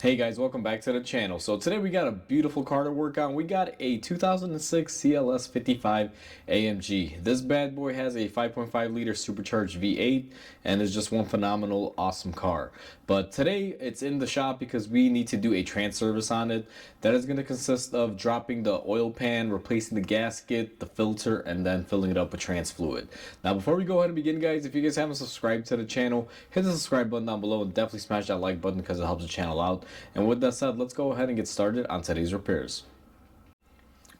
Hey guys, welcome back to the channel. So today we got a beautiful car to work on. We got a 2006 CLS 55 AMG. This bad boy has a 5.5 liter supercharged V8 and is just one phenomenal, awesome car. But today it's in the shop because we need to do a trans service on it. That is going to consist of dropping the oil pan, replacing the gasket, the filter, and then filling it up with trans fluid. Now before we go ahead and begin, guys, if you guys haven't subscribed to the channel, hit the subscribe button down below and definitely smash that like button because it helps the channel out. And with that said, let's go ahead and get started on today's repairs.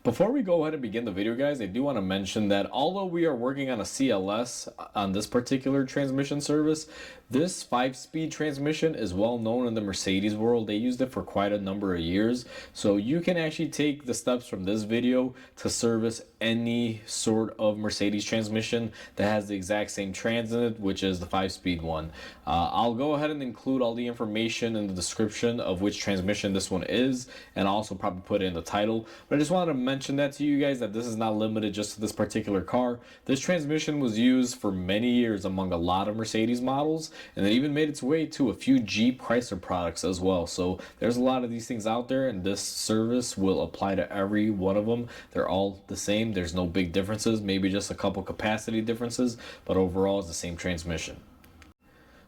Before we go ahead and begin the video, guys, I do want to mention that although we are working on a CLS on this particular transmission service, this 5-speed transmission is well known in the Mercedes world. They used it for quite a number of years. So you can actually take the steps from this video to service any sort of Mercedes transmission that has the exact same trans in it, which is the 5-speed one. I'll go ahead and include all the information in the description of which transmission this one is, and I'll also probably put it in the title. But I just wanted to mention that to you guys, that this is not limited just to this particular car. This transmission was used for many years among a lot of Mercedes models, and it even made its way to a few Jeep Chrysler products as well. So there's a lot of these things out there, and this service will apply to every one of them. They're all the same. There's no big differences, maybe just a couple capacity differences, but overall it's the same transmission.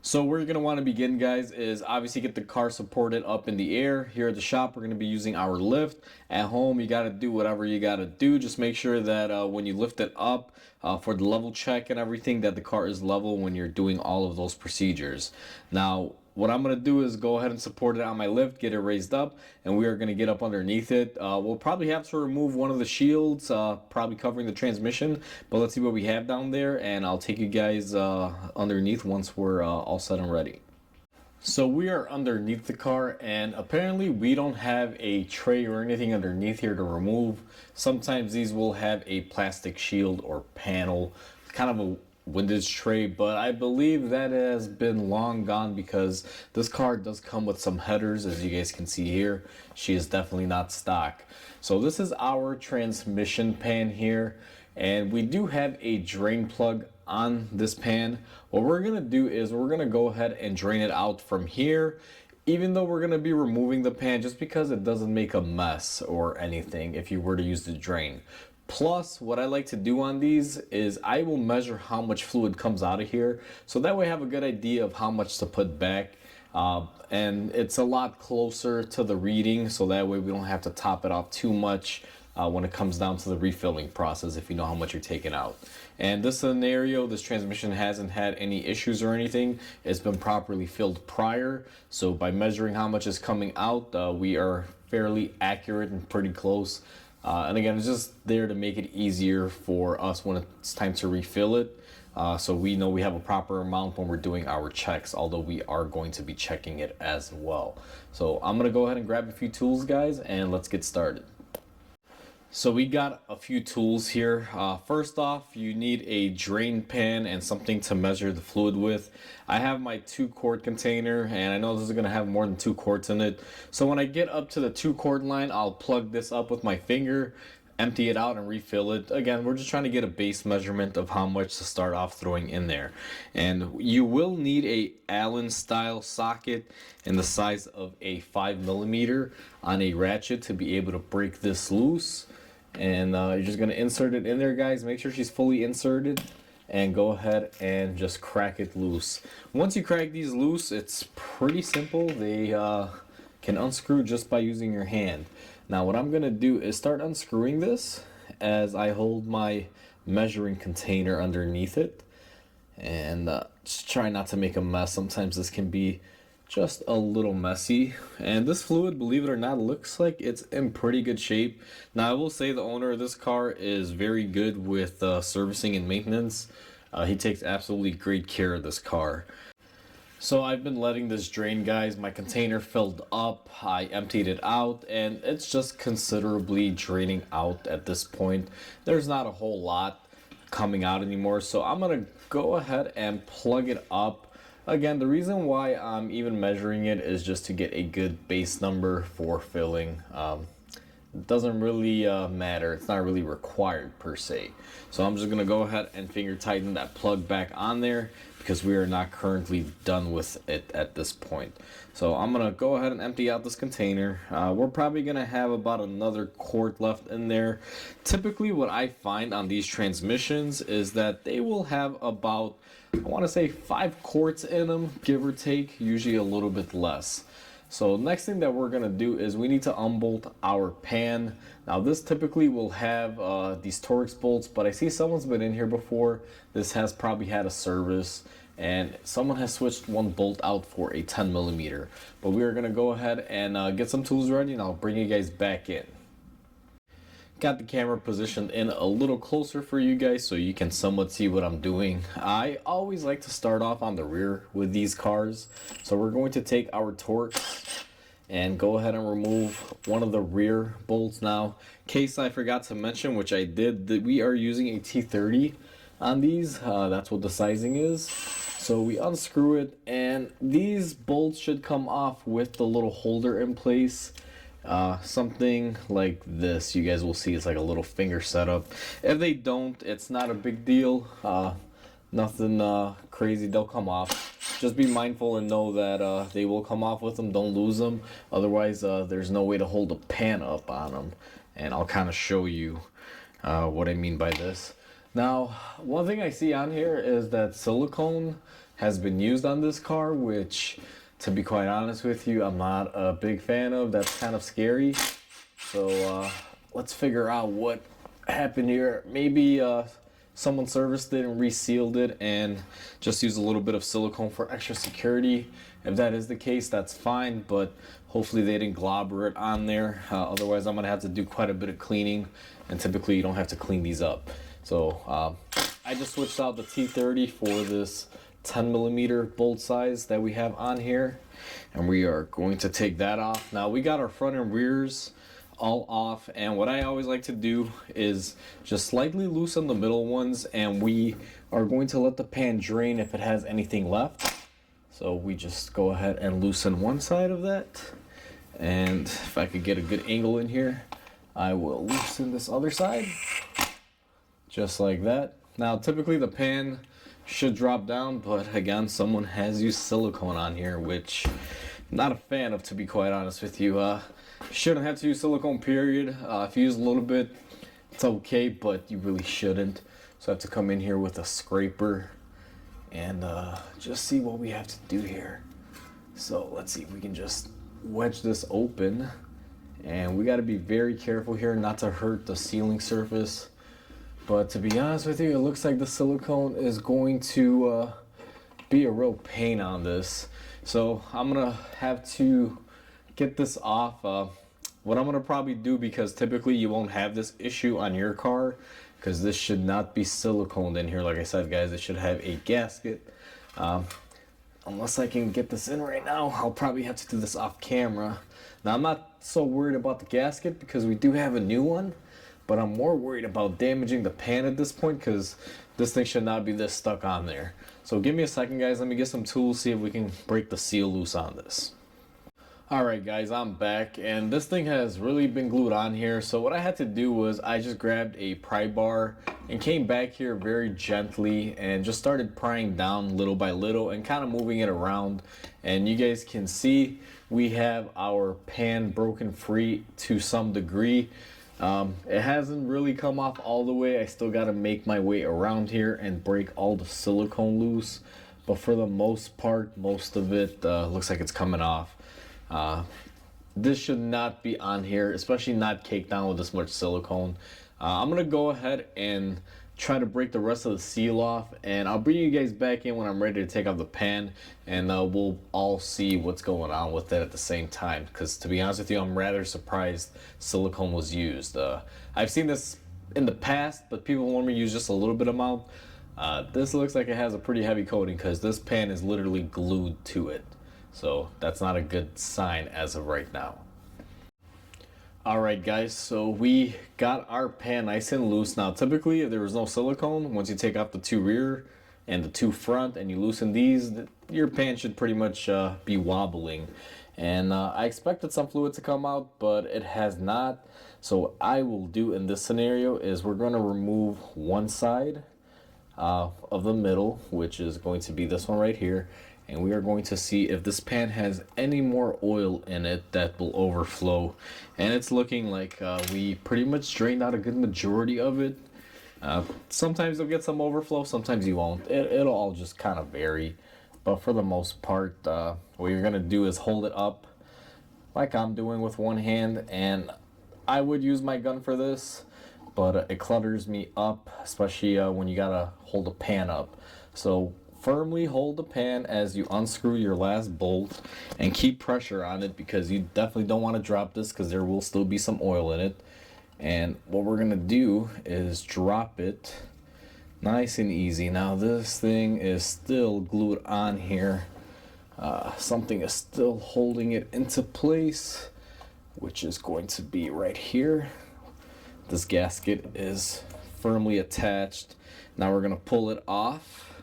So where you're going to want to begin, guys, is obviously get the car supported up in the air. Here at the shop, we're going to be using our lift. At home, you got to do whatever you got to do. Just make sure that when you lift it up for the level check and everything, that the car is level when you're doing all of those procedures. Now, what I'm going to do is go ahead and support it on my lift, get it raised up, and we are going to get up underneath it. We'll probably have to remove one of the shields, probably covering the transmission, but let's see what we have down there, and I'll take you guys underneath once we're all set and ready. So we are underneath the car, and apparently we don't have a tray or anything underneath here to remove. Sometimes these will have a plastic shield or panel, kind of a windage tray, but I believe that has been long gone because this car does come with some headers, as you guys can see here. She is definitely not stock. So this is our transmission pan here, and we do have a drain plug on this pan. What we're gonna do is we're gonna go ahead and drain it out from here, even though we're gonna be removing the pan just because it doesn't make a mess or anything if you were to use the drain. Plus, what I like to do on these is I will measure how much fluid comes out of here, so that way I have a good idea of how much to put back, and it's a lot closer to the reading, so that way we don't have to top it off too much when it comes down to the refilling process, if you know how much you're taking out. And this scenario, this transmission hasn't had any issues or anything. It's been properly filled prior, so by measuring how much is coming out, we are fairly accurate and pretty close. And again, it's just there to make it easier for us when it's time to refill it. So we know we have a proper amount when we're doing our checks, although we are going to be checking it as well. So I'm going to go ahead and grab a few tools, guys, and let's get started. So we got a few tools here. First off, you need a drain pan and something to measure the fluid with. I have my 2-quart container, and I know this is going to have more than 2 quarts in it. So when I get up to the 2-quart line, I'll plug this up with my finger, empty it out, and refill it. Again, we're just trying to get a base measurement of how much to start off throwing in there. And you will need a Allen style socket in the size of a 5mm on a ratchet to be able to break this loose. And you're just going to insert it in there, guys. Make sure she's fully inserted and go ahead and just crack it loose. Once you crack these loose, it's pretty simple. They can unscrew just by using your hand. Now what I'm going to do is start unscrewing this as I hold my measuring container underneath it, and just try not to make a mess. Sometimes this can be just a little messy, and this fluid, believe it or not, looks like it's in pretty good shape. Now I will say the owner of this car is very good with servicing and maintenance. He takes absolutely great care of this car. So I've been letting this drain, guys. My container filled up, I emptied it out, and it's just considerably draining out at this point. There's not a whole lot coming out anymore, so I'm gonna go ahead and plug it up. Again, the reason why I'm even measuring it is just to get a good base number for filling. it doesn't really matter. It's not really required per se. So I'm just gonna go ahead and finger tighten that plug back on there because we are not currently done with it at this point. So I'm gonna go ahead and empty out this container. We're probably gonna have about another quart left in there. Typically what I find on these transmissions is that they will have about, I want to say 5 quarts in them, give or take, usually a little bit less. So next thing that we're gonna do is we need to unbolt our pan. Now this typically will have these Torx bolts, but I see someone's been in here before. This has probably had a service and someone has switched one bolt out for a 10 millimeter. But we are gonna go ahead and get some tools ready and I'll bring you guys back in. Got the camera positioned in a little closer for you guys so you can somewhat see what I'm doing. I always like to start off on the rear with these cars. So we're going to take our Torx and go ahead and remove one of the rear bolts. Now, case I forgot to mention, which I did, that we are using a T30 on these. That's what the sizing is. So we unscrew it and these bolts should come off with the little holder in place. Something like this. You guys will see it's like a little finger setup. If they don't, it's not a big deal. Nothing crazy. They'll come off. Just be mindful and know that they will come off with them. Don't lose them. Otherwise, there's no way to hold a pan up on them. And I'll kind of show you what I mean by this. Now, one thing I see on here is that silicone has been used on this car, which, to be quite honest with you, I'm not a big fan of. That's kind of scary. So let's figure out what happened here. Maybe someone serviced it and resealed it and just used a little bit of silicone for extra security. If that is the case, that's fine, but hopefully they didn't globber it on there. Otherwise, I'm gonna have to do quite a bit of cleaning, and typically you don't have to clean these up. So I just switched out the T30 for this 10 millimeter bolt size that we have on here, and we are going to take that off. Now we got our front and rears all off, and what I always like to do is just slightly loosen the middle ones, and we are going to let the pan drain if it has anything left. So we just go ahead and loosen one side of that, and if I could get a good angle in here, I will loosen this other side just like that. Now typically the pan should drop down, but again, someone has used silicone on here, which I'm not a fan of, to be quite honest with you. Shouldn't have to use silicone, period. If you use a little bit, it's okay, but you really shouldn't. So I have to come in here with a scraper and just see what we have to do here. So let's see if we can just wedge this open, and we got to be very careful here not to hurt the sealing surface. But to be honest with you, it looks like the silicone is going to be a real pain on this. So I'm gonna have to get this off. What I'm gonna probably do, because typically you won't have this issue on your car, because this should not be siliconed in here. Like I said, guys, it should have a gasket. Unless I can get this in right now, I'll probably have to do this off camera. Now I'm not so worried about the gasket because we do have a new one, but I'm more worried about damaging the pan at this point, because this thing should not be this stuck on there. So give me a second, guys. Let me get some tools, see if we can break the seal loose on this. Alright guys, I'm back, and this thing has really been glued on here. So what I had to do was I just grabbed a pry bar and came back here very gently and just started prying down little by little and kind of moving it around. And you guys can see we have our pan broken free to some degree. It hasn't really come off all the way. I still got to make my way around here and break all the silicone loose, but for the most part, most of it looks like it's coming off. This should not be on here, especially not caked down with this much silicone. I'm gonna go ahead and try to break the rest of the seal off, and I'll bring you guys back in when I'm ready to take off the pan, and we'll all see what's going on with it at the same time, because to be honest with you, I'm rather surprised silicone was used. I've seen this in the past, but people normally use just a little bit amount. This looks like it has a pretty heavy coating, because this pan is literally glued to it. So that's not a good sign as of right now. Alright guys, so we got our pan nice and loose. Now typically if there was no silicone, once you take off the two rear and the two front and you loosen these, your pan should pretty much be wobbling. and I expected some fluid to come out, but it has not. So what I will do in this scenario is we're going to remove one side of the middle, which is going to be this one right here, and we are going to see if this pan has any more oil in it that will overflow. And it's looking like we pretty much drained out a good majority of it. Sometimes you'll get some overflow, sometimes you won't. It'll all just kind of vary, but for the most part, what you're gonna do is hold it up like I'm doing with one hand, and I would use my gun for this, but it clutters me up, especially when you gotta hold a pan up. So firmly hold the pan as you unscrew your last bolt and keep pressure on it, because you definitely don't want to drop this because there will still be some oil in it. And what we're gonna do is drop it nice and easy. Now this thing is still glued on here. Something is still holding it into place, which is going to be right here. This gasket is firmly attached. Now we're gonna pull it off,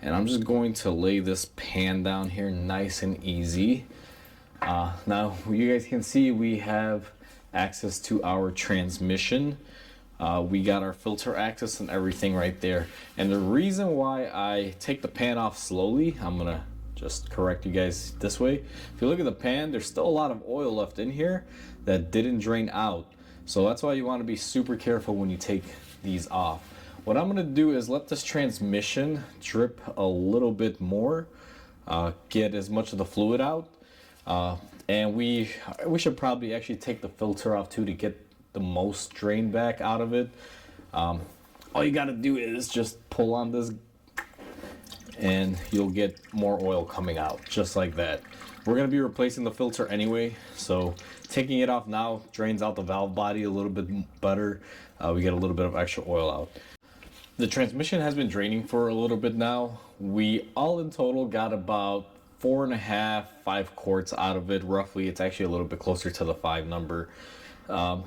and I'm just going to lay this pan down here nice and easy. Now you guys can see we have access to our transmission. We got our filter access and everything right there. And the reason why I take the pan off slowly, I'm gonna just correct you guys this way. If you look at the pan, there's still a lot of oil left in here that didn't drain out. So that's why you want to be super careful when you take these off. What I'm gonna do is let this transmission drip a little bit more, get as much of the fluid out. And we should probably actually take the filter off too to get the most drain back out of it. All you gotta do is just pull on this and you'll get more oil coming out, just like that. We're gonna be replacing the filter anyway, so taking it off now drains out the valve body a little bit better. We get a little bit of extra oil out. The transmission has been draining for a little bit now. We all in total got about 4.5, 5 quarts out of it roughly. It's actually a little bit closer to the 5 number.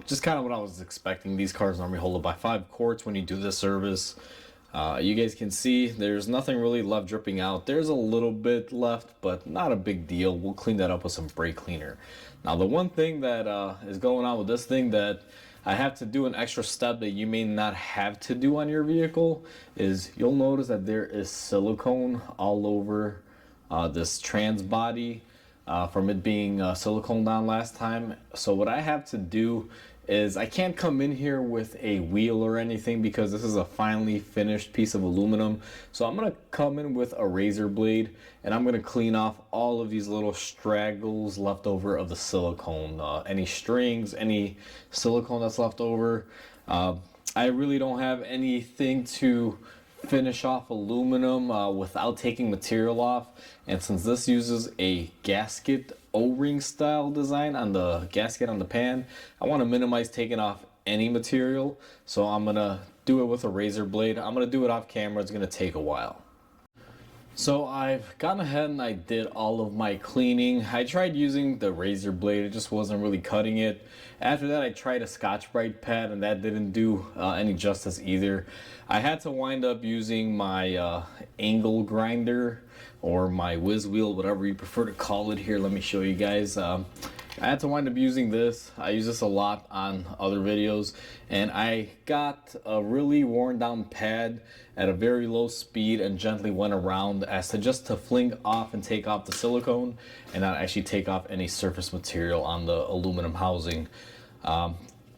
Just kind of what I was expecting. These cars normally hold about 5 quarts when you do this service. You guys can see there's nothing really left dripping out. There's a little bit left, but not a big deal. We'll clean that up with some brake cleaner. Now the one thing that is going on with this thing that I have to do an extra step that you may not have to do on your vehicle is you'll notice that there is silicone all over this trans body from it being silicone down last time. So what I have to do is I can't come in here with a wheel or anything because this is a finely finished piece of aluminum. So I'm gonna come in with a razor blade and I'm gonna clean off all of these little straggles left over of the silicone, any strings, any silicone that's left over. I really don't have anything to finish off aluminum without taking material off, and since this uses a gasket O-ring style design on the gasket on the pan, I want to minimize taking off any material, so I'm gonna do it with a razor blade. I'm gonna do it off camera. It's gonna take a while. So I've gone ahead and I did all of my cleaning. I tried using the razor blade, it just wasn't really cutting it. After that I tried a Scotch-Brite pad and that didn't do any justice either. I had to wind up using my angle grinder or my whiz wheel, whatever you prefer to call it. Here, let me show you guys. I had to wind up using this. I use this a lot on other videos, and I got a really worn down pad at a very low speed and gently went around as to just to fling off and take off the silicone and not actually take off any surface material on the aluminum housing.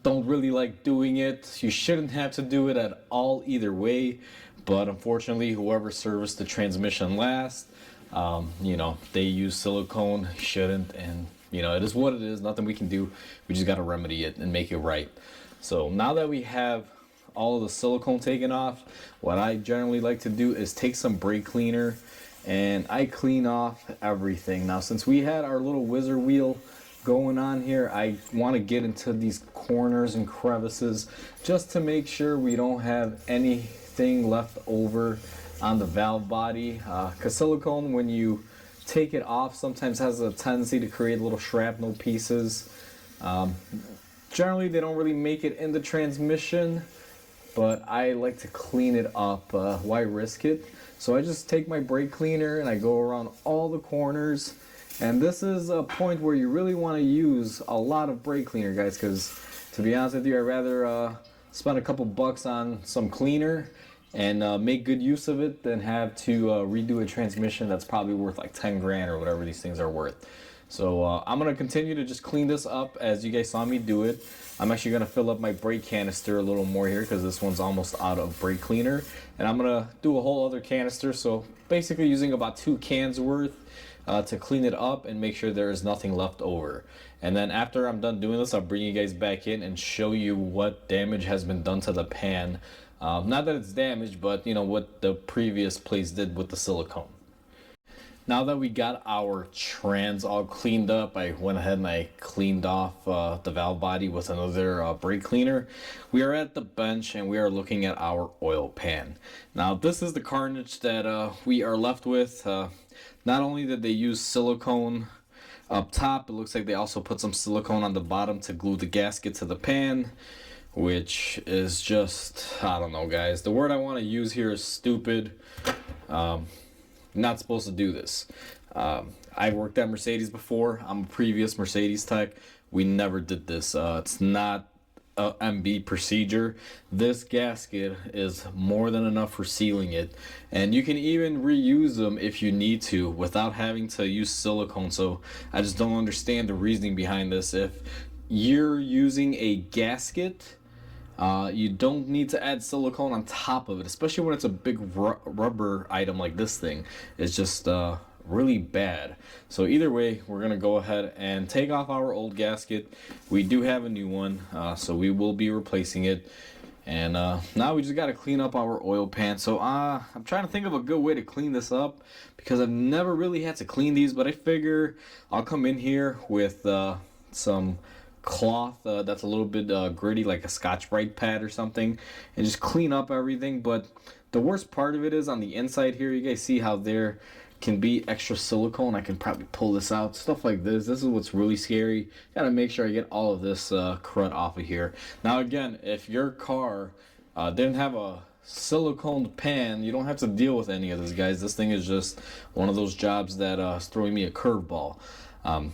Don't really like doing it. You shouldn't have to do it at all either way, but unfortunately whoever serviced the transmission last, you know, they use silicone, shouldn't, and you know, it is what it is. Nothing we can do. We just got to remedy it and make it right. So now that we have all of the silicone taken off, what I generally like to do is take some brake cleaner and I clean off everything. Now, since we had our little whizzer wheel going on here, I want to get into these corners and crevices just to make sure we don't have anything left over on the valve body. Because silicone, when you take it off, sometimes has a tendency to create little shrapnel pieces. Generally they don't really make it in the transmission, but I like to clean it up. Why risk it? So I just take my brake cleaner and I go around all the corners And this is a point where you really want to use a lot of brake cleaner, guys, because to be honest with you, I'd rather spend a couple bucks on some cleaner and make good use of it than have to redo a transmission that's probably worth like 10 grand or whatever these things are worth. So I'm going to continue to just clean this up as you guys saw me do it. I'm actually going to fill up my brake canister a little more here because this one's almost out of brake cleaner. And I'm going to do a whole other canister. So basically using about 2 cans worth to clean it up and make sure there is nothing left over. And then after I'm done doing this, I'll bring you guys back in and show you what damage has been done to the pan. Not that it's damaged, but you know what the previous place did with the silicone. Now that we got our trans all cleaned up, I went ahead and I cleaned off the valve body with another brake cleaner. We are at the bench and we are looking at our oil pan. Now this is the carnage that we are left with. Not only did they use silicone up top, it looks like they also put some silicone on the bottom to glue the gasket to the pan, which is just, I don't know, guys. The word I want to use here is stupid. Not supposed to do this. I've worked at Mercedes before. I'm a previous Mercedes tech. We never did this. It's not a MB procedure. This gasket is more than enough for sealing it, and you can even reuse them if you need to without having to use silicone. So I just don't understand the reasoning behind this. If you're using a gasket, you don't need to add silicone on top of it, especially when it's a big rubber item like this thing. It's just really bad. So either way, we're gonna go ahead and take off our old gasket. We do have a new one, so we will be replacing it. And now we just got to clean up our oil pan. So I'm trying to think of a good way to clean this up because I've never really had to clean these, but I figure I'll come in here with some cloth that's a little bit gritty, like a Scotch-Brite pad or something, and just clean up everything. But the worst part of it is on the inside here. You guys see how there can be extra silicone. I can probably pull this out, stuff like this. This is what's really scary. Gotta make sure I get all of this crud off of here. Now again, if your car didn't have a silicone pan, you don't have to deal with any of this, guys. This thing is just one of those jobs that is throwing me a curveball.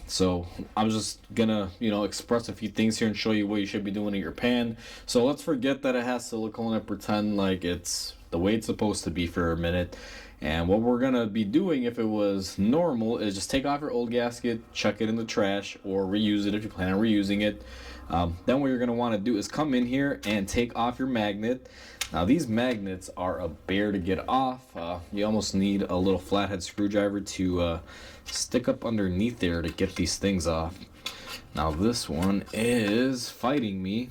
So I'm just gonna, express a few things here and show you what you should be doing in your pan. So let's forget that it has silicone and pretend like it's the way it's supposed to be for a minute. And what we're gonna be doing if it was normal is just take off your old gasket, chuck it in the trash, or reuse it if you plan on reusing it. Then what you're gonna want to do is come in here and take off your magnet. Now these magnets are a bear to get off. You almost need a little flathead screwdriver to stick up underneath there to get these things off. Now this one is fighting me.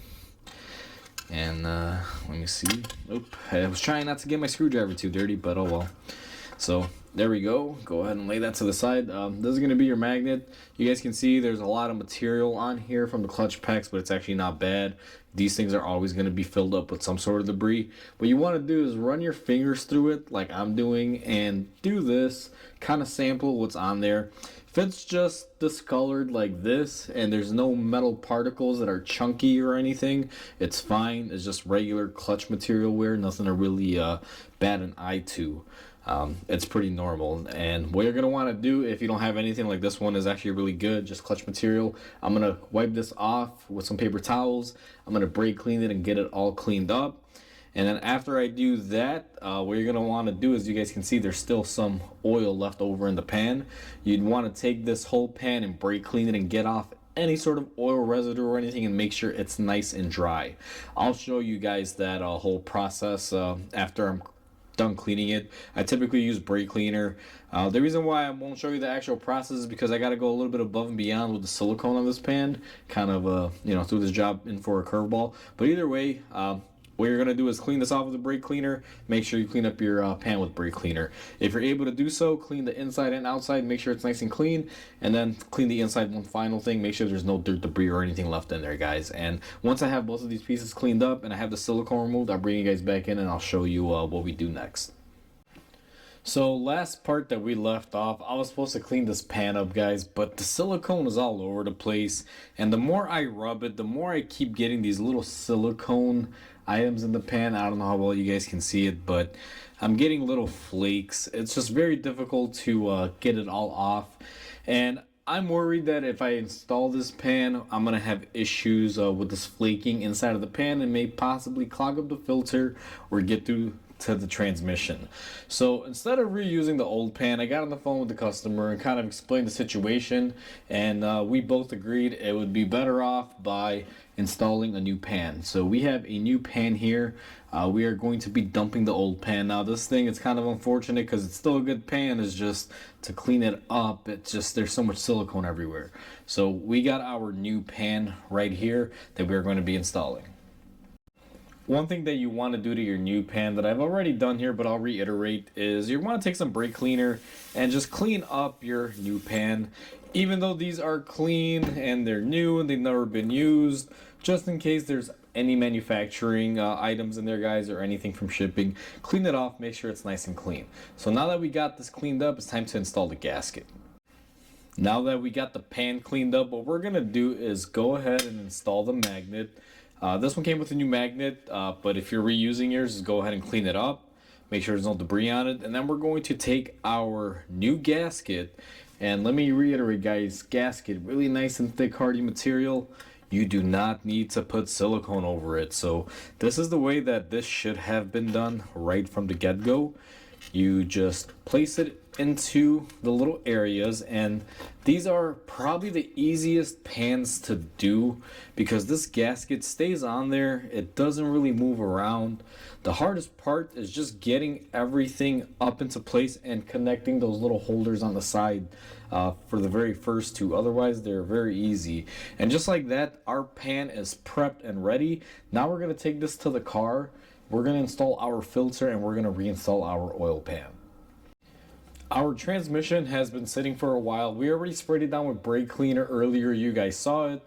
And let me see. Oop, I was trying not to get my screwdriver too dirty, but oh well. So there we go. Go ahead and lay that to the side. This is going to be your magnet. You guys can see there's a lot of material on here from the clutch packs, but it's actually not bad. These things are always going to be filled up with some sort of debris. What you want to do is run your fingers through it like I'm doing and do this, kind of sample what's on there. If it's just discolored like this and there's no metal particles that are chunky or anything, it's fine. It's just regular clutch material wear, nothing to really bat an eye to. It's pretty normal. And what you're going to want to do if you don't have anything like this one is actually really good, just clutch material. I'm going to wipe this off with some paper towels. I'm going to brake clean it and get it all cleaned up. And then after I do that, what you're going to want to do is, you guys can see there's still some oil left over in the pan. You'd want to take this whole pan and brake clean it and get off any sort of oil residue or anything and make sure it's nice and dry. I'll show you guys that whole process after I'm done cleaning it. I typically use brake cleaner. The reason why I won't show you the actual process is because I got to go a little bit above and beyond with the silicone on this pan, kind of threw this job in for a curveball. But either way, what you're going to do is clean this off with a brake cleaner. Make sure you clean up your pan with brake cleaner. If you're able to do so, clean the inside and outside. Make sure it's nice and clean. And then clean the inside one final thing. Make sure there's no dirt, debris, or anything left in there, guys. And once I have both of these pieces cleaned up and I have the silicone removed, I'll bring you guys back in and I'll show you what we do next. So last part that we left off, I was supposed to clean this pan up, guys, but the silicone is all over the place. And the more I rub it, the more I keep getting these little silicone items in the pan. I don't know how well you guys can see it, but I'm getting little flakes. It's just very difficult to get it all off. And I'm worried that if I install this pan, I'm gonna have issues with this flaking inside of the pan and may possibly clog up the filter or get through to the transmission. So instead of reusing the old pan, I got on the phone with the customer and kind of explained the situation, and we both agreed it would be better off by installing a new pan. So we have a new pan here. We are going to be dumping the old pan. Now this thing is kind of unfortunate because it's still a good pan, it's just to clean it up, it's just there's so much silicone everywhere. So we got our new pan right here that we're going to be installing. One thing that you want to do to your new pan that I've already done here, but I'll reiterate, is you want to take some brake cleaner and just clean up your new pan. Even though these are clean and they're new and they've never been used, just in case there's any manufacturing items in there, guys, or anything from shipping, clean it off, make sure it's nice and clean. So now that we got this cleaned up, it's time to install the gasket. Now that we got the pan cleaned up, what we're going to do is go ahead and install the magnet. This one came with a new magnet, but if you're reusing yours, just go ahead and clean it up. Make sure there's no debris on it. And then we're going to take our new gasket. And let me reiterate, guys, gasket, really nice and thick, hardy material. You do not need to put silicone over it. So this is the way that this should have been done right from the get-go. You just place it into the little areas, and these are probably the easiest pans to do because this gasket stays on there. It doesn't really move around. The hardest part is just getting everything up into place and connecting those little holders on the side for the very first two. Otherwise, they're very easy. And just like that, our pan is prepped and ready. Now we're going to take this to the car. We're going to install our filter and we're going to reinstall our oil pan. Our transmission has been sitting for a while. We already sprayed it down with brake cleaner earlier. You guys saw it.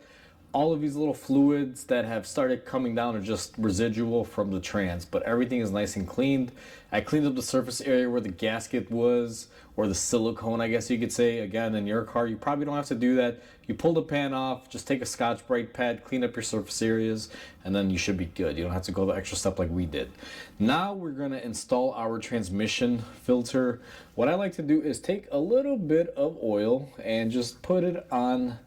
All of these little fluids that have started coming down are just residual from the trans, but everything is nice and cleaned. I cleaned up the surface area where the gasket was, or the silicone, I guess you could say. Again, in your car, you probably don't have to do that. You pull the pan off, just take a Scotch-Brite pad, clean up your surface areas, and then you should be good. You don't have to go the extra step like we did. Now we're going to install our transmission filter. What I like to do is take a little bit of oil and just put it on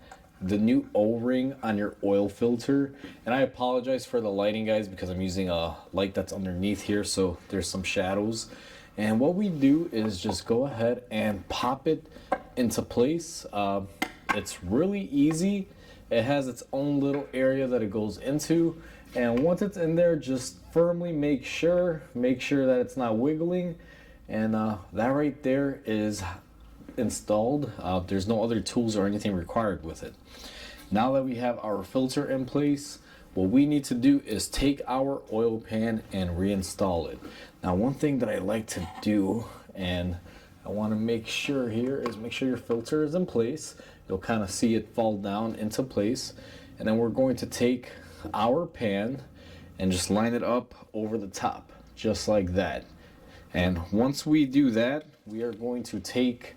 the new O-ring on your oil filter. And I apologize for the lighting, guys, because I'm using a light that's underneath here, so there's some shadows. And what we do is just go ahead and pop it into place. It's really easy. It has its own little area that it goes into, and once it's in there, just firmly make sure that it's not wiggling, and that right there is installed. There's no other tools or anything required with it. Now that we have our filter in place, what we need to do is take our oil pan and reinstall it. Now, one thing that I like to do, and I want to make sure here, is make sure your filter is in place. You'll kind of see it fall down into place, and then we're going to take our pan and just line it up over the top, just like that. And once we do that, we are going to take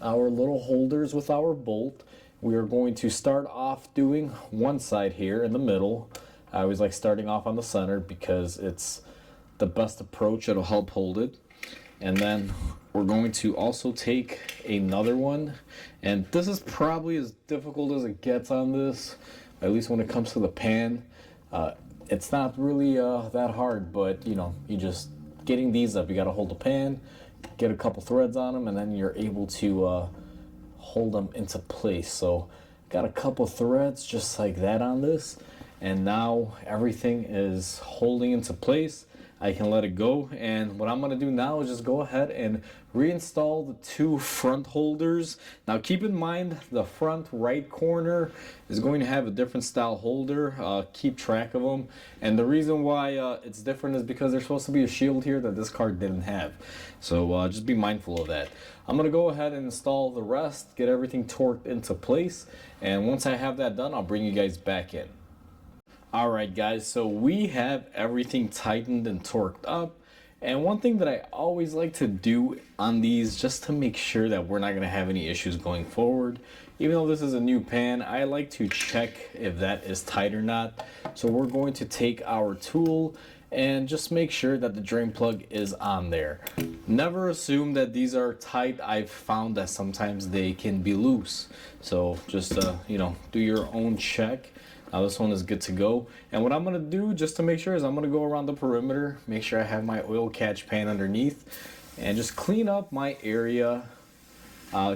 our little holders with our bolt. We are going to start off doing one side here in the middle. I always like starting off on the center because it's the best approach. It'll help hold it. And then we're going to also take another one. And this is probably as difficult as it gets on this, at least when it comes to the pan. It's not really that hard, but you know, you just getting these up, you got to hold the pan, get a couple threads on them, and then you're able to hold them into place. So got a couple threads just like that on this, and now everything is holding into place. I can let it go, and what I'm going to do now is just go ahead and reinstall the two front holders. Now keep in mind the front right corner is going to have a different style holder. Keep track of them, and the reason why it's different is because there's supposed to be a shield here that this car didn't have, so just be mindful of that. I'm going to go ahead and install the rest, get everything torqued into place, and once I have that done, I'll bring you guys back in. Alright guys, so we have everything tightened and torqued up, and one thing that I always like to do on these, just to make sure that we're not going to have any issues going forward, even though this is a new pan, I like to check if that is tight or not. So we're going to take our tool and just make sure that the drain plug is on there. Never assume that these are tight. I've found that sometimes they can be loose, so just you know, do your own check. Now this one is good to go, and what I'm gonna do just to make sure is I'm gonna go around the perimeter, make sure I have my oil catch pan underneath, and just clean up my area.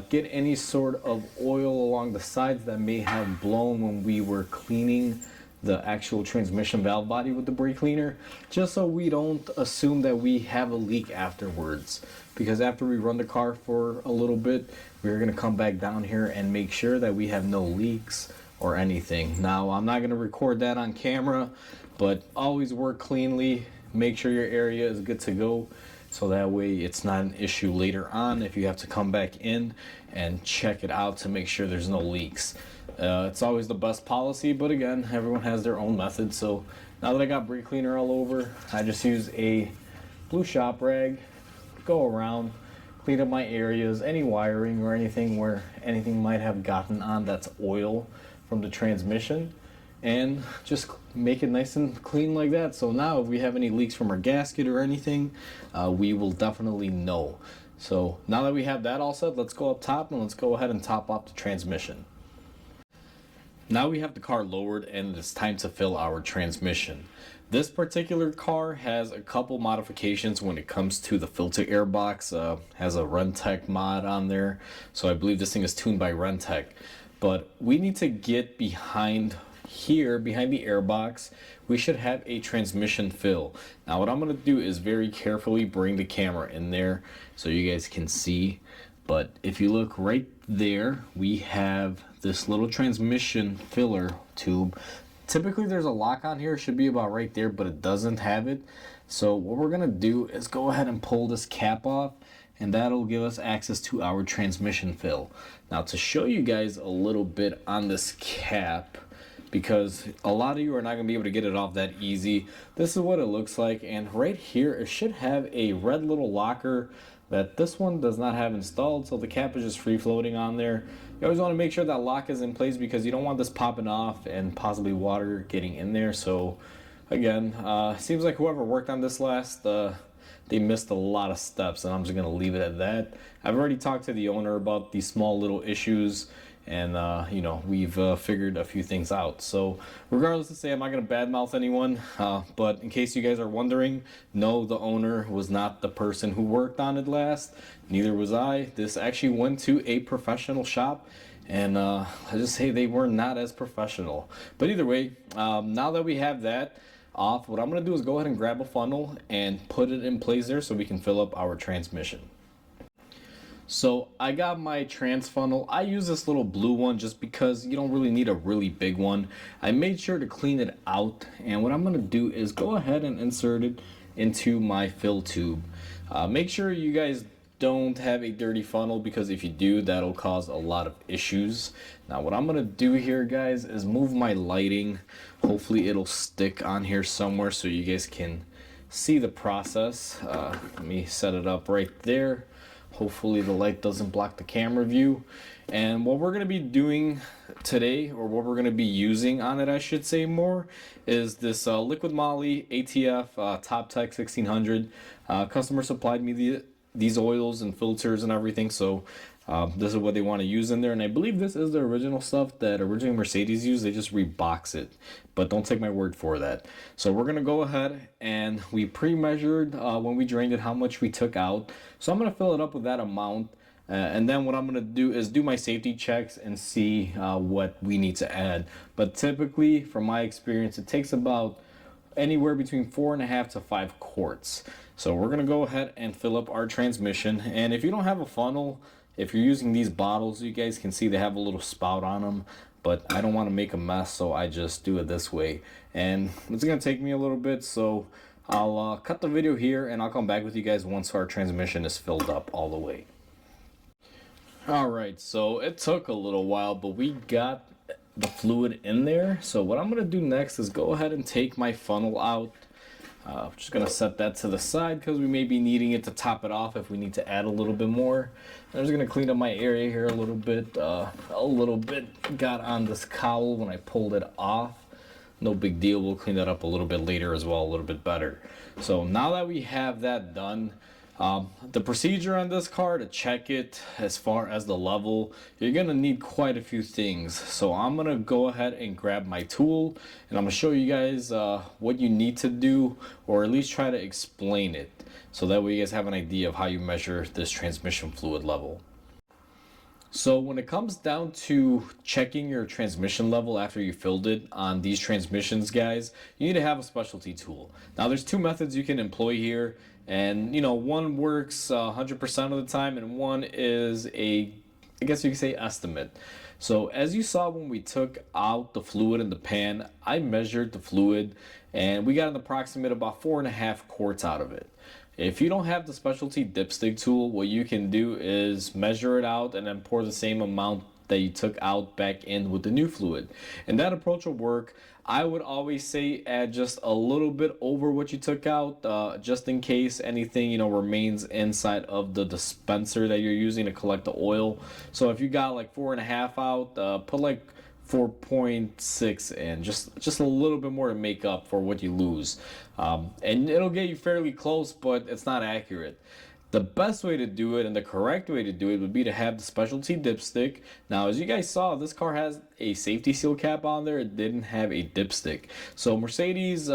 Get any sort of oil along the sides that may have blown when we were cleaning the actual transmission valve body with the brake cleaner, just so we don't assume that we have a leak afterwards, because after we run the car for a little bit, we're going to come back down here and make sure that we have no leaks or anything. Now I'm not going to record that on camera, but always work cleanly, make sure your area is good to go, so that way it's not an issue later on if you have to come back in and check it out to make sure there's no leaks. It's always the best policy, but again, everyone has their own method. So now that I got brake cleaner all over, I just use a blue shop rag, go around, clean up my areas, any wiring or anything where anything might have gotten on that's oil from the transmission, and just make it nice and clean like that. So now if we have any leaks from our gasket or anything, we will definitely know. So now that we have that all set, let's go up top and let's go ahead and top off the transmission. Now we have the car lowered and it's time to fill our transmission. This particular car has a couple modifications when it comes to the filter air box. Has a Rentec mod on there, so I believe this thing is tuned by Rentec. But we need to get behind here, behind the air box. We should have a transmission fill. Now what I'm going to do is very carefully bring the camera in there so you guys can see. But if you look right there, we have this little transmission filler tube. Typically there's a lock on here, it should be about right there, but it doesn't have it. So what we're gonna do is go ahead and pull this cap off, and that'll give us access to our transmission fill. Now to show you guys a little bit on this cap, because a lot of you are not going to be able to get it off that easy, this is what it looks like. And right here it should have a red little locker that this one does not have installed, so the cap is just free floating on there. You always want to make sure that lock is in place because you don't want this popping off and possibly water getting in there. So again, seems like whoever worked on this last, they missed a lot of steps, and I'm just gonna leave it at that. I've already talked to the owner about these small little issues, and you know, we've figured a few things out. So regardless to say, I'm not gonna badmouth anyone, but in case you guys are wondering, no, the owner was not the person who worked on it last, neither was I. This actually went to a professional shop, and I just say they were not as professional. But either way, now that we have that off, what I'm gonna do is go ahead and grab a funnel and put it in place there so we can fill up our transmission. So I got my trans funnel. I use this little blue one just because you don't really need a really big one. I made sure to clean it out, and what I'm gonna do is go ahead and insert it into my fill tube. Make sure you guys don't have a dirty funnel, because if you do, that'll cause a lot of issues. Now what I'm gonna do here, guys, is move my lighting. Hopefully it'll stick on here somewhere so you guys can see the process. Let me set it up right there. Hopefully the light doesn't block the camera view. And what we're going to be doing today, or what we're going to be using on it, I should say more, is this Liquid Moly ATF Top Tech 1600. Customer supplied me these oils and filters and everything, so this is what they want to use in there. And I believe this is the original stuff that originally Mercedes used. They just rebox it, but don't take my word for that. So we're gonna go ahead, and we pre-measured when we drained it how much we took out, so I'm gonna fill it up with that amount, and then what I'm gonna do is do my safety checks and see what we need to add. But typically, from my experience, it takes about anywhere between 4.5 to 5 quarts. So we're gonna go ahead and fill up our transmission. And if you don't have a funnel, if you're using these bottles, you guys can see they have a little spout on them, but I don't want to make a mess, so I just do it this way. And it's gonna take me a little bit, so I'll cut the video here, and I'll come back with you guys once our transmission is filled up all the way. Alright, so it took a little while, but we got the fluid in there. So what I'm gonna do next is go ahead and take my funnel out. I'm just gonna set that to the side because we may be needing it to top it off if we need to add a little bit more. I'm just gonna clean up my area here a little bit. A little bit got on this cowl when I pulled it off. no big deal. We'll clean that up a little bit later as well, a little bit better. So now that we have that done, the procedure on this car to check it as far as the level, you're gonna need quite a few things. So I'm gonna go ahead and grab my tool, and I'm gonna show you guys what you need to do, or at least try to explain it, so that way you guys have an idea of how you measure this transmission fluid level. So when it comes down to checking your transmission level after you filled it on these transmissions, guys, you need to have a specialty tool. Now there's two methods you can employ here, and one works 100% of the time, and one is I guess you could say, estimate. So as you saw when we took out the fluid in the pan, I measured the fluid and we got an approximate about 4.5 quarts out of it. If you don't have the specialty dipstick tool, what you can do is measure it out and then pour the same amount that you took out back in with the new fluid. And that approach will work. I would always say add just a little bit over what you took out, just in case anything remains inside of the dispenser that you're using to collect the oil. So if you got like 4.5 out, put like 4.6 in, just a little bit more to make up for what you lose, and it'll get you fairly close, but it's not accurate. The best way to do it and the correct way to do it would be to have the specialty dipstick. Now, as you guys saw, this car has a safety seal cap on there. It didn't have a dipstick. So Mercedes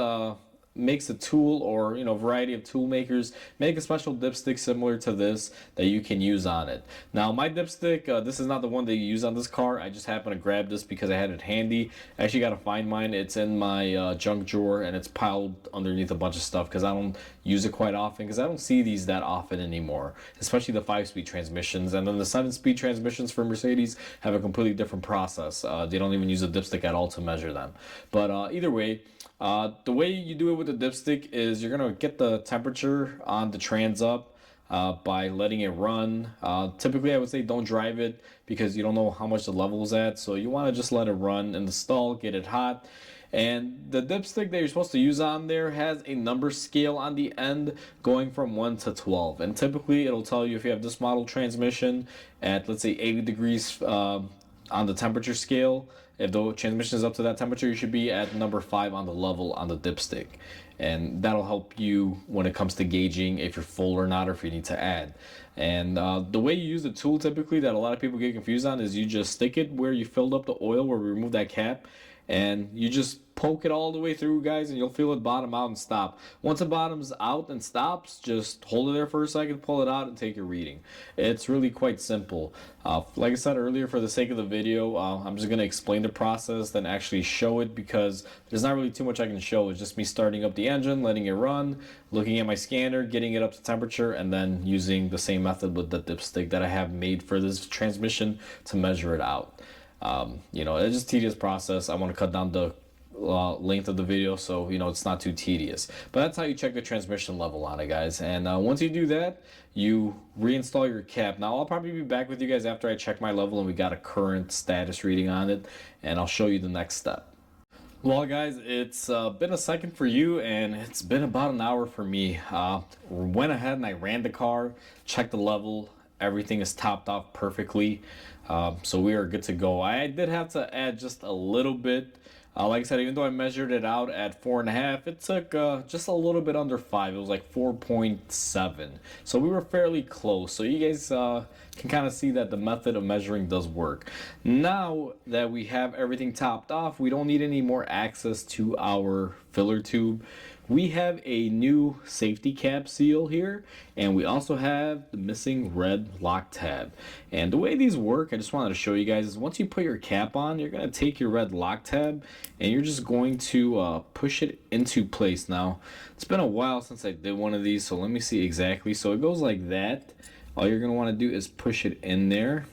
makes a tool, or variety of tool makers make a special dipstick similar to this that you can use on it. Now my dipstick, this is not the one that you use on this car. I just happened to grab this because I had it handy. I actually gotta find mine. It's in my junk drawer, and it's piled underneath a bunch of stuff because I don't use it quite often, because I don't see these that often anymore, especially the 5-speed transmissions. And then the 7-speed transmissions for Mercedes have a completely different process. They don't even use a dipstick at all to measure them. But either way, the way you do it with the dipstick is you're going to get the temperature on the trans up by letting it run. Typically, I would say don't drive it because you don't know how much the level is at. So you want to just let it run in the stall, get it hot. And the dipstick that you're supposed to use on there has a number scale on the end going from 1 to 12. And typically, it'll tell you if you have this model transmission at, let's say, 80 degrees on the temperature scale. If the transmission is up to that temperature, you should be at number 5 on the level on the dipstick. And that'll help you when it comes to gauging if you're full or not, or if you need to add. And the way you use the tool typically that a lot of people get confused on is you just stick it where you filled up the oil, where we remove that cap, and you just poke it all the way through, guys, and you'll feel it bottom out and stop. Once it bottoms out and stops, just hold it there for a second, pull it out, and take your reading. It's really quite simple. Like I said earlier, for the sake of the video, I'm just going to explain the process, then actually show it, because there's not really too much I can show. It's just me starting up the engine, letting it run, looking at my scanner, getting it up to temperature, and then using the same method with the dipstick that I have made for this transmission to measure it out. It's just a tedious process. I want to cut down the length of the video, so it's not too tedious. But that's how you check the transmission level on it, guys. And once you do that, you reinstall your cap. Now I'll probably be back with you guys after I check my level and we got a current status reading on it, and I'll show you the next step. Well, guys, it's been a second for you, and it's been about an hour for me. Went ahead and I ran the car, checked the level. Everything is topped off perfectly, so we are good to go. I did have to add just a little bit. Like I said, even though I measured it out at 4.5, it took just a little bit under 5. It was like 4.7. So we were fairly close. So you guys can kind of see that the method of measuring does work. Now that we have everything topped off, we don't need any more access to our filler tube. We have a new safety cap seal here, and we also have the missing red lock tab. And the way these work, I just wanted to show you guys, is once you put your cap on, you're going to take your red lock tab and you're just going to push it into place. Now, it's been a while since I did one of these, so let me see exactly. So it goes like that. All you're going to want to do is push it in there,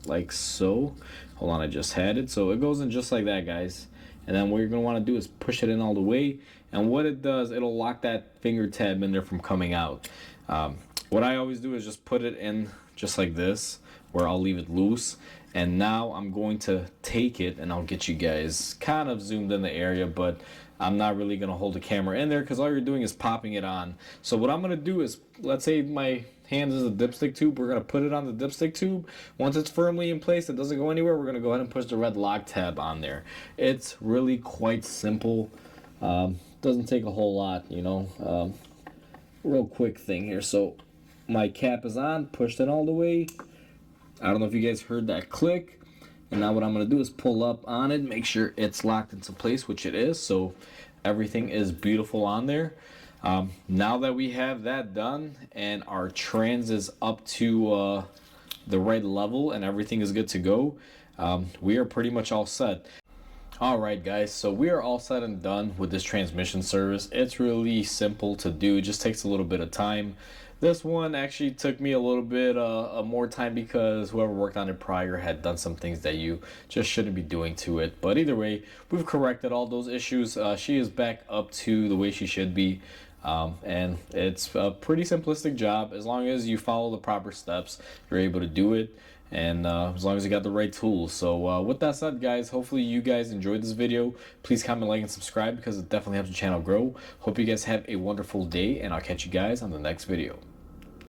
like so. Hold on, I just had it. So it goes in just like that, guys. And then what you're going to want to do is push it in all the way. And what it does, it'll lock that finger tab in there from coming out. What I always do is just put it in just like this, where I'll leave it loose. And now I'm going to take it, and I'll get you guys kind of zoomed in the area, but I'm not really going to hold the camera in there because all you're doing is popping it on. So what I'm going to do is, let's say my hand is a dipstick tube. We're going to put it on the dipstick tube. Once it's firmly in place, it doesn't go anywhere, we're going to go ahead and push the red lock tab on there. It's really quite simple. Doesn't take a whole lot, you know. Real quick thing here. So my cap is on, pushed it all the way. I don't know if you guys heard that click. And now what I'm going to do is pull up on it, make sure it's locked into place, which it is. So everything is beautiful on there. Now that we have that done and our trans is up to the right level and everything is good to go, we are pretty much all set. Alright guys, so we are all set and done with this transmission service. It's really simple to do, it just takes a little bit of time. This one actually took me a little bit more time because whoever worked on it prior had done some things that you just shouldn't be doing to it. But either way, we've corrected all those issues. She is back up to the way she should be. And it's a pretty simplistic job. As long as you follow the proper steps, you're able to do it. And as long as you got the right tools. So with that said, guys, hopefully you guys enjoyed this video. Please comment, like, and subscribe because it definitely helps the channel grow. Hope you guys have a wonderful day, and I'll catch you guys on the next video.